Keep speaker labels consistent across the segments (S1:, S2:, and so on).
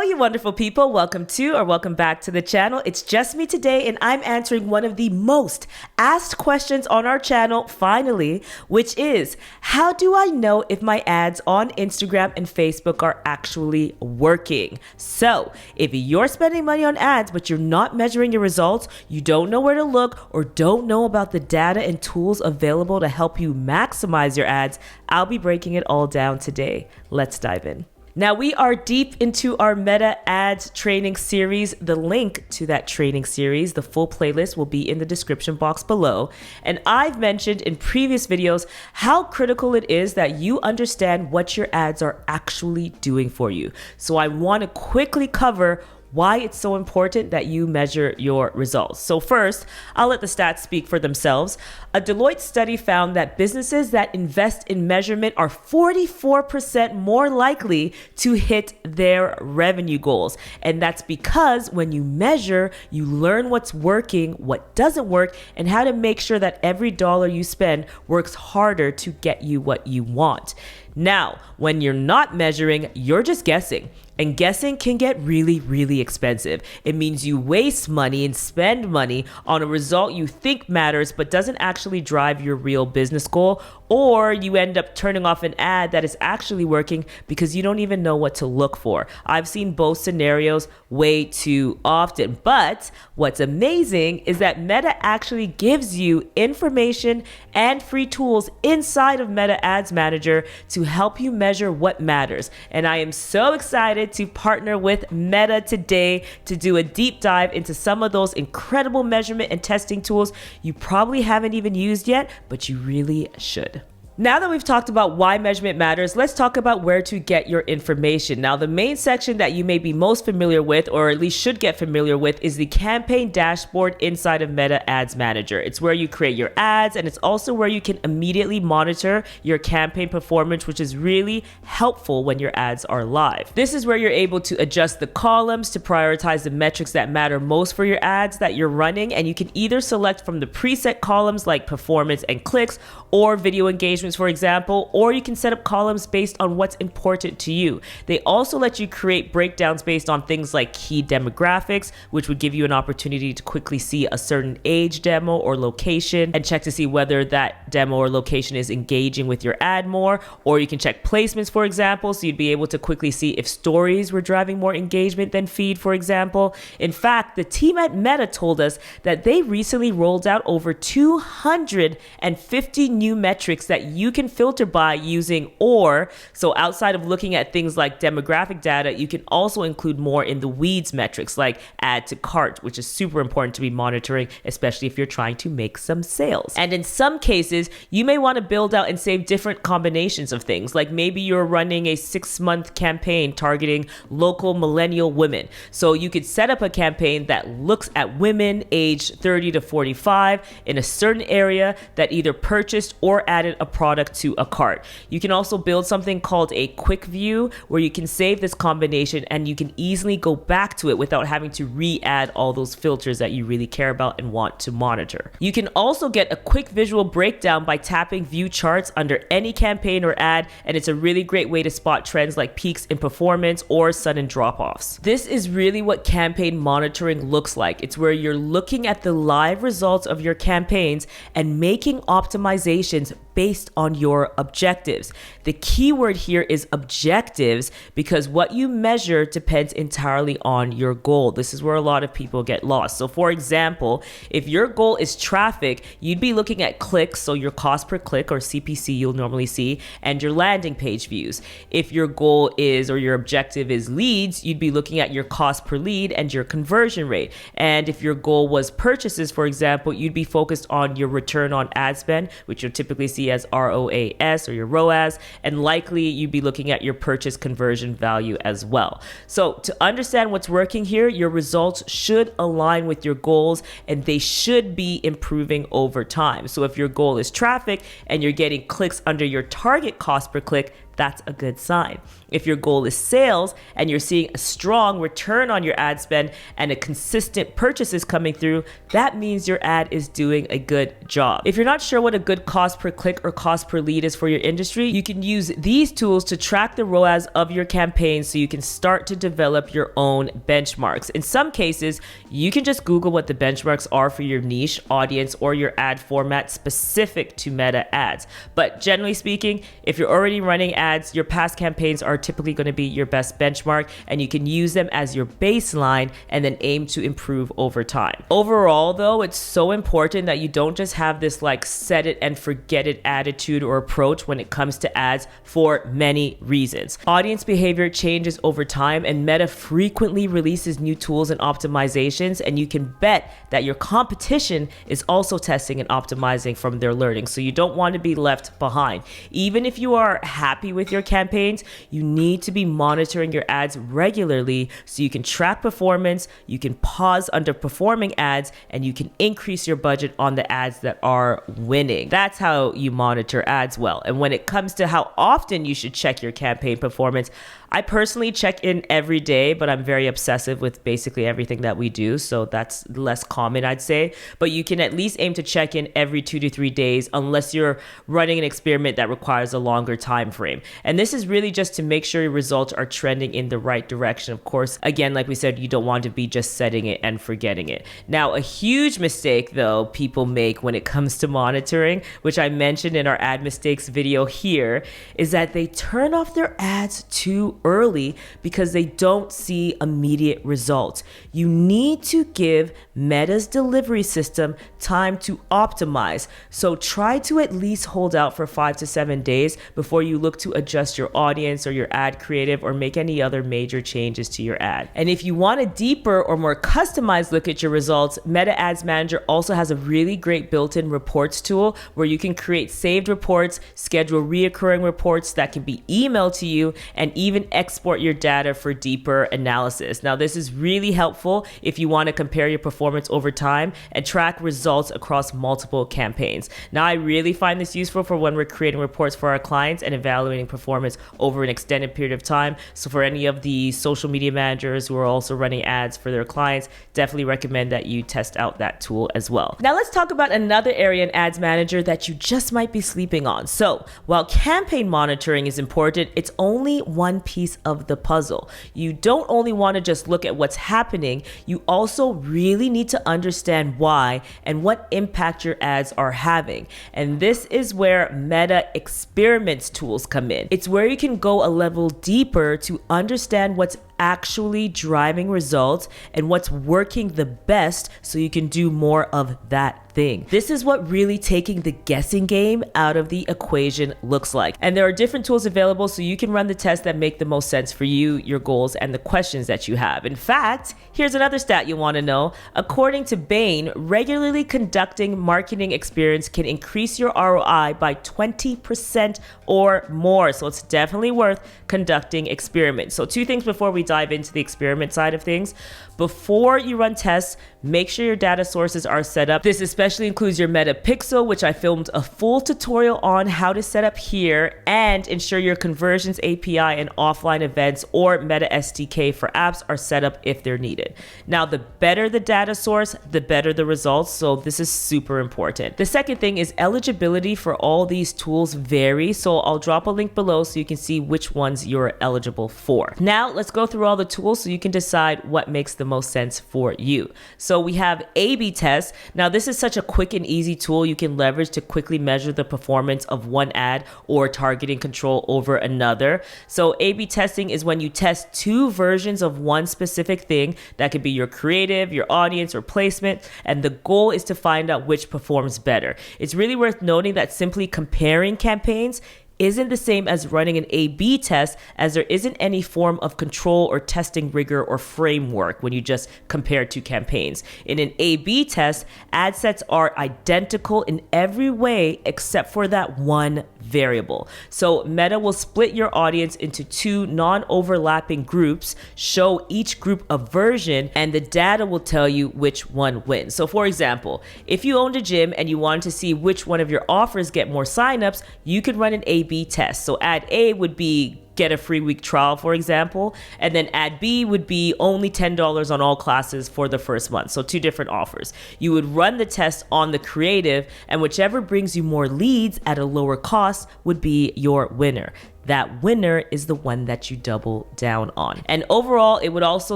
S1: you wonderful people. Welcome back to the channel. It's just me today, and I'm answering one of the most asked questions on our channel, finally, which is, how do I know if my ads on Instagram and Facebook are actually working? So if you're spending money on ads, but you're not measuring your results, you don't know where to look, or don't know about the data and tools available to help you maximize your ads, I'll be breaking it all down today. Let's dive in. Now we are deep into our Meta Ads training series. The link to that training series, the full playlist, will be in the description box below. And I've mentioned in previous videos how critical it is that you understand what your ads are actually doing for you. So I want to quickly cover why it's so important that you measure your results. So first, I'll let the stats speak for themselves. A Deloitte study found that businesses that invest in measurement are 44% more likely to hit their revenue goals. And that's because when you measure, you learn what's working, what doesn't work, and how to make sure that every dollar you spend works harder to get you what you want. Now, when you're not measuring, you're just guessing. And guessing can get really, really expensive. It means you waste money and spend money on a result you think matters but doesn't actually drive your real business goal, or you end up turning off an ad that is actually working because you don't even know what to look for. I've seen both scenarios way too often. But what's amazing is that Meta actually gives you information and free tools inside of Meta Ads Manager to help you measure what matters. And I am so excited to partner with Meta today to do a deep dive into some of those incredible measurement and testing tools you probably haven't even used yet, but you really should. Now that we've talked about why measurement matters, let's talk about where to get your information. Now, the main section that you may be most familiar with, or at least should get familiar with, is the campaign dashboard inside of Meta Ads Manager. It's where you create your ads, and it's also where you can immediately monitor your campaign performance, which is really helpful when your ads are live. This is where you're able to adjust the columns to prioritize the metrics that matter most for your ads that you're running, and you can either select from the preset columns like performance and clicks, or video engagement, for example, or you can set up columns based on what's important to you. They also let you create breakdowns based on things like key demographics, which would give you an opportunity to quickly see a certain age demo or location and check to see whether that demo or location is engaging with your ad more. Or you can check placements, for example, so you'd be able to quickly see if stories were driving more engagement than feed, for example. In fact, the team at Meta told us that they recently rolled out over 250 new metrics that you can filter by using OR. So outside of looking at things like demographic data, you can also include more in the weeds metrics like add to cart, which is super important to be monitoring, especially if you're trying to make some sales. And in some cases, you may want to build out and save different combinations of things. Like maybe you're running a 6-month campaign targeting local millennial women. So you could set up a campaign that looks at women aged 30 to 45 in a certain area that either purchased or added a product to a cart. You can also build something called a quick view where you can save this combination and you can easily go back to it without having to re-add all those filters that you really care about and want to monitor. You can also get a quick visual breakdown by tapping view charts under any campaign or ad, and it's a really great way to spot trends like peaks in performance or sudden drop-offs. This is really what campaign monitoring looks like. It's where you're looking at the live results of your campaigns and making optimizations based on your objectives. The key word here is objectives, because what you measure depends entirely on your goal. This is where a lot of people get lost. So for example, if your goal is traffic, you'd be looking at clicks, so your cost per click or CPC you'll normally see, and your landing page views. If your goal is, or your objective is leads, you'd be looking at your cost per lead and your conversion rate. And if your goal was purchases, for example, you'd be focused on your return on ad spend, which you'll typically see as ROAS or your ROAS, and likely you'd be looking at your purchase conversion value as well. So to understand what's working here, your results should align with your goals and they should be improving over time. So if your goal is traffic and you're getting clicks under your target cost per click, that's a good sign. If your goal is sales and you're seeing a strong return on your ad spend and a consistent purchases coming through, that means your ad is doing a good job. If you're not sure what a good cost per click or cost per lead is for your industry, you can use these tools to track the ROAS of your campaign so you can start to develop your own benchmarks. In some cases, you can just Google what the benchmarks are for your niche, audience, or your ad format specific to Meta ads. But generally speaking, if you're already running ads, your past campaigns are typically going to be your best benchmark, and you can use them as your baseline and then aim to improve over time. Overall, though, it's so important that you don't just have this like set it and forget it attitude or approach when it comes to ads for many reasons. Audience behavior changes over time, and Meta frequently releases new tools and optimizations, and you can bet that your competition is also testing and optimizing from their learning. So you don't want to be left behind. Even if you are happy with your campaigns, you need to be monitoring your ads regularly so you can track performance, you can pause underperforming ads, and you can increase your budget on the ads that are winning. That's how you monitor ads well. And when it comes to how often you should check your campaign performance, I personally check in every day, but I'm very obsessive with basically everything that we do, so that's less common, I'd say. But you can at least aim to check in every 2 to 3 days unless you're running an experiment that requires a longer time frame. And this is really just to make sure your results are trending in the right direction. Of course, again, like we said, you don't want to be just setting it and forgetting it. Now, a huge mistake, though, people make when it comes to monitoring, which I mentioned in our ad mistakes video here, is that they turn off their ads too early because they don't see immediate results. You need to give Meta's delivery system time to optimize. So try to at least hold out for 5 to 7 days before you look to adjust your audience or your ad creative or make any other major changes to your ad. And if you want a deeper or more customized look at your results, Meta Ads Manager also has a really great built-in reports tool where you can create saved reports, schedule reoccurring reports that can be emailed to you, and even export your data for deeper analysis. Now, this is really helpful if you want to compare your performance over time and track results across multiple campaigns. Now, I really find this useful for when we're creating reports for our clients and evaluating performance over an extended period of time. So for any of the social media managers who are also running ads for their clients, definitely recommend that you test out that tool as well. Now, let's talk about another area in Ads Manager that you just might be sleeping on. So while campaign monitoring is important, it's only one piece of the puzzle. You don't only want to just look at what's happening, you also really need to understand why and what impact your ads are having. And this is where Meta Experiments tools come in. It's where you can go a level deeper to understand what's actually driving results and what's working the best so you can do more of that thing. This is what really taking the guessing game out of the equation looks like. And there are different tools available so you can run the tests that make the most sense for you, your goals, and the questions that you have. In fact, here's another stat you want to know. According to Bain, regularly conducting marketing experience can increase your ROI by 20% or more. So it's definitely worth conducting experiments. So 2 things before we dive into the experiment side of things. Before you run tests, make sure your data sources are set up. This especially includes your Meta Pixel, which I filmed a full tutorial on how to set up here, and ensure your Conversions API and offline events or Meta SDK for apps are set up if they're needed. Now, the better the data source, the better the results. So this is super important. The second thing is eligibility for all these tools vary. So I'll drop a link below so you can see which ones you're eligible for. Now, let's go through all the tools so you can decide what makes the most sense for you. So we have A/B tests. Now, this is such a quick and easy tool you can leverage to quickly measure the performance of one ad or targeting control over another. So A/B testing is when you test 2 versions of one specific thing. That could be your creative, your audience, or placement, and the goal is to find out which performs better. It's really worth noting that simply comparing campaigns isn't the same as running an A/B test, as there isn't any form of control or testing rigor or framework when you just compare 2 campaigns. In an A/B test, ad sets are identical in every way except for that one variable. So Meta will split your audience into 2 non-overlapping groups, show each group a version, and the data will tell you which one wins. So for example, if you owned a gym and you wanted to see which one of your offers get more signups, you could run an A/B test. So ad A would be get a free week trial, for example. And then ad B would be only $10 on all classes for the first month. So 2 different offers. You would run the test on the creative, and whichever brings you more leads at a lower cost would be your winner. That winner is the one that you double down on. And overall, it would also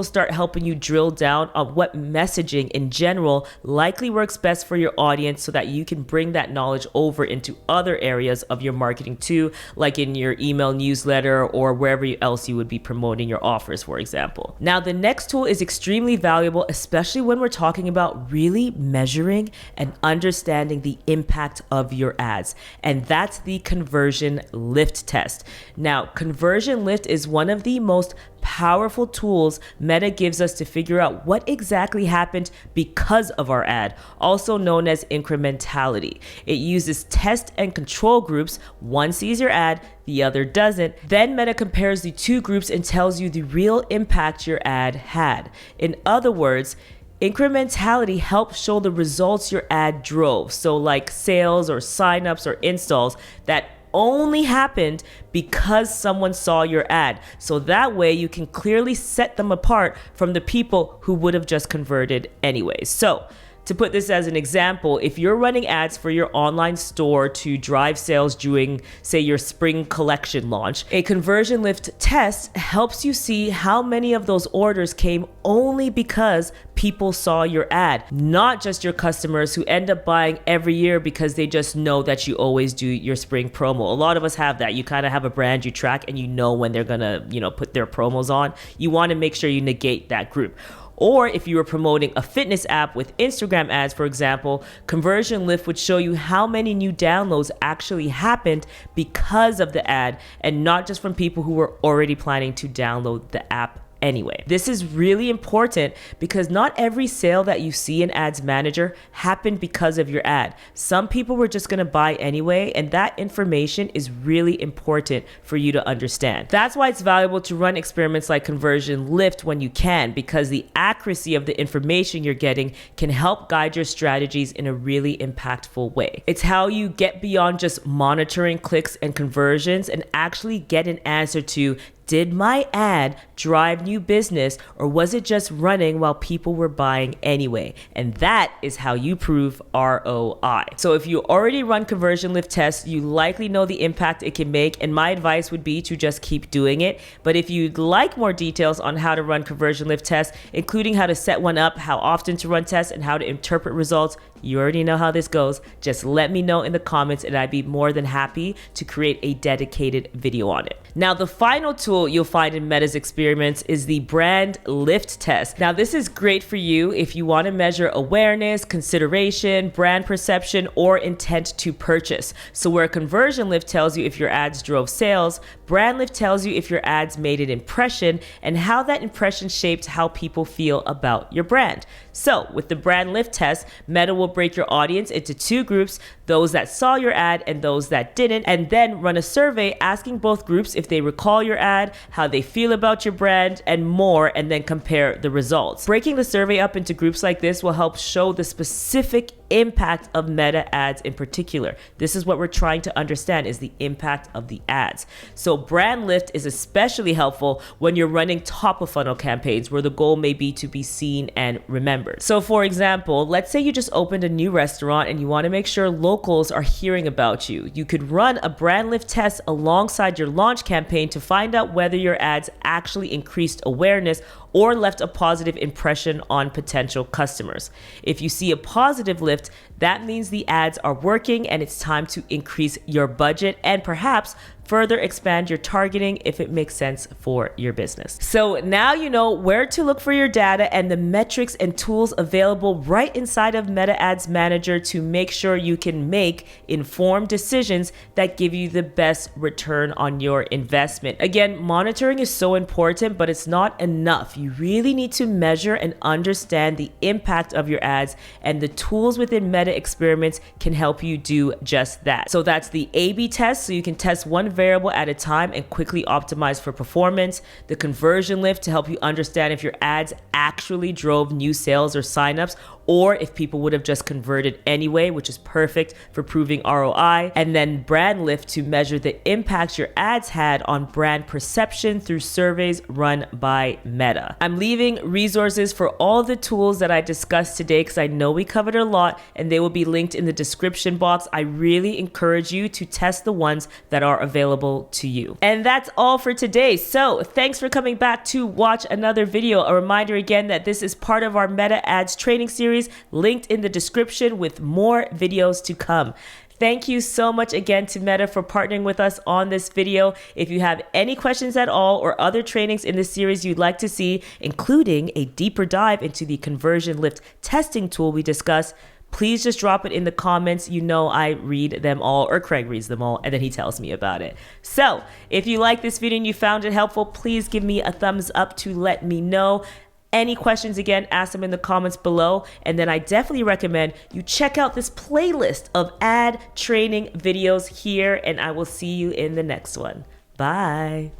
S1: start helping you drill down on what messaging in general likely works best for your audience so that you can bring that knowledge over into other areas of your marketing too, like in your email newsletter or wherever else you would be promoting your offers, for example. Now, the next tool is extremely valuable, especially when we're talking about really measuring and understanding the impact of your ads. And that's the conversion lift test. Now, conversion lift is one of the most powerful tools Meta gives us to figure out what exactly happened because of our ad, also known as incrementality. It uses test and control groups. One sees your ad, the other doesn't. Then Meta compares the 2 groups and tells you the real impact your ad had. In other words, incrementality helps show the results your ad drove. So like sales or signups or installs that only happened because someone saw your ad. So that way you can clearly set them apart from the people who would have just converted anyways. So to put this as an example, if you're running ads for your online store to drive sales during, say, your spring collection launch, a conversion lift test helps you see how many of those orders came only because people saw your ad, not just your customers who end up buying every year because they just know that you always do your spring promo. A lot of us have that. You kind of have a brand you track and you know when they're gonna, put their promos on. You want to make sure you negate that group. Or if you were promoting a fitness app with Instagram ads, for example, conversion lift would show you how many new downloads actually happened because of the ad and not just from people who were already planning to download the app anyway. This is really important because not every sale that you see in Ads Manager happened because of your ad. Some people were just going to buy anyway, and that information is really important for you to understand. That's why it's valuable to run experiments like conversion lift when you can, because the accuracy of the information you're getting can help guide your strategies in a really impactful way. It's how you get beyond just monitoring clicks and conversions and actually get an answer to, did my ad drive new business, or was it just running while people were buying anyway? And that is how you prove ROI. So if you already run conversion lift tests, you likely know the impact it can make, and my advice would be to just keep doing it. But if you'd like more details on how to run conversion lift tests, including how to set one up, how often to run tests, and how to interpret results, you already know how this goes. Just let me know in the comments and I'd be more than happy to create a dedicated video on it. Now, the final tool you'll find in Meta's experiments is the brand lift test. Now, this is great for you if you want to measure awareness, consideration, brand perception, or intent to purchase. So where conversion lift tells you if your ads drove sales, brand lift tells you if your ads made an impression and how that impression shaped how people feel about your brand. So with the brand lift test, Meta will break your audience into 2 groups, those that saw your ad and those that didn't, and then run a survey asking both groups if they recall your ad, how they feel about your brand, and more, and then compare the results. Breaking the survey up into groups like this will help show the specific impact of Meta ads in particular. This is what we're trying to understand, is the impact of the ads. So brand lift is especially helpful when you're running top of funnel campaigns where the goal may be to be seen and remembered. So for example, let's say you just opened a new restaurant and you want to make sure locals are hearing about you. You could run a brand lift test alongside your launch campaign to find out whether your ads actually increased awareness or left a positive impression on potential customers. If you see a positive lift, that means the ads are working and it's time to increase your budget and perhaps further expand your targeting if it makes sense for your business. So now you know where to look for your data and the metrics and tools available right inside of Meta Ads Manager to make sure you can make informed decisions that give you the best return on your investment. Again, monitoring is so important, but it's not enough. You really need to measure and understand the impact of your ads, and the tools within Meta Experiments can help you do just that. So that's the A/B test, so you can test one variable at a time and quickly optimize for performance. The conversion lift to help you understand if your ads actually drove new sales or signups, or if people would have just converted anyway, which is perfect for proving ROI, and then Brand Lift to measure the impact your ads had on brand perception through surveys run by Meta. I'm leaving resources for all the tools that I discussed today because I know we covered a lot, and they will be linked in the description box. I really encourage you to test the ones that are available to you. And that's all for today. So thanks for coming back to watch another video. A reminder again that this is part of our Meta Ads training series, linked in the description with more videos to come. Thank you so much again to Meta for partnering with us on this video. If you have any questions at all or other trainings in this series you'd like to see, including a deeper dive into the conversion lift testing tool we discussed, please just drop it in the comments. You know I read them all, or Craig reads them all, and then he tells me about it. So if you like this video and you found it helpful, please give me a thumbs up to let me know. Any questions, again, ask them in the comments below. And then I definitely recommend you check out this playlist of ad training videos here, and I will see you in the next one. Bye.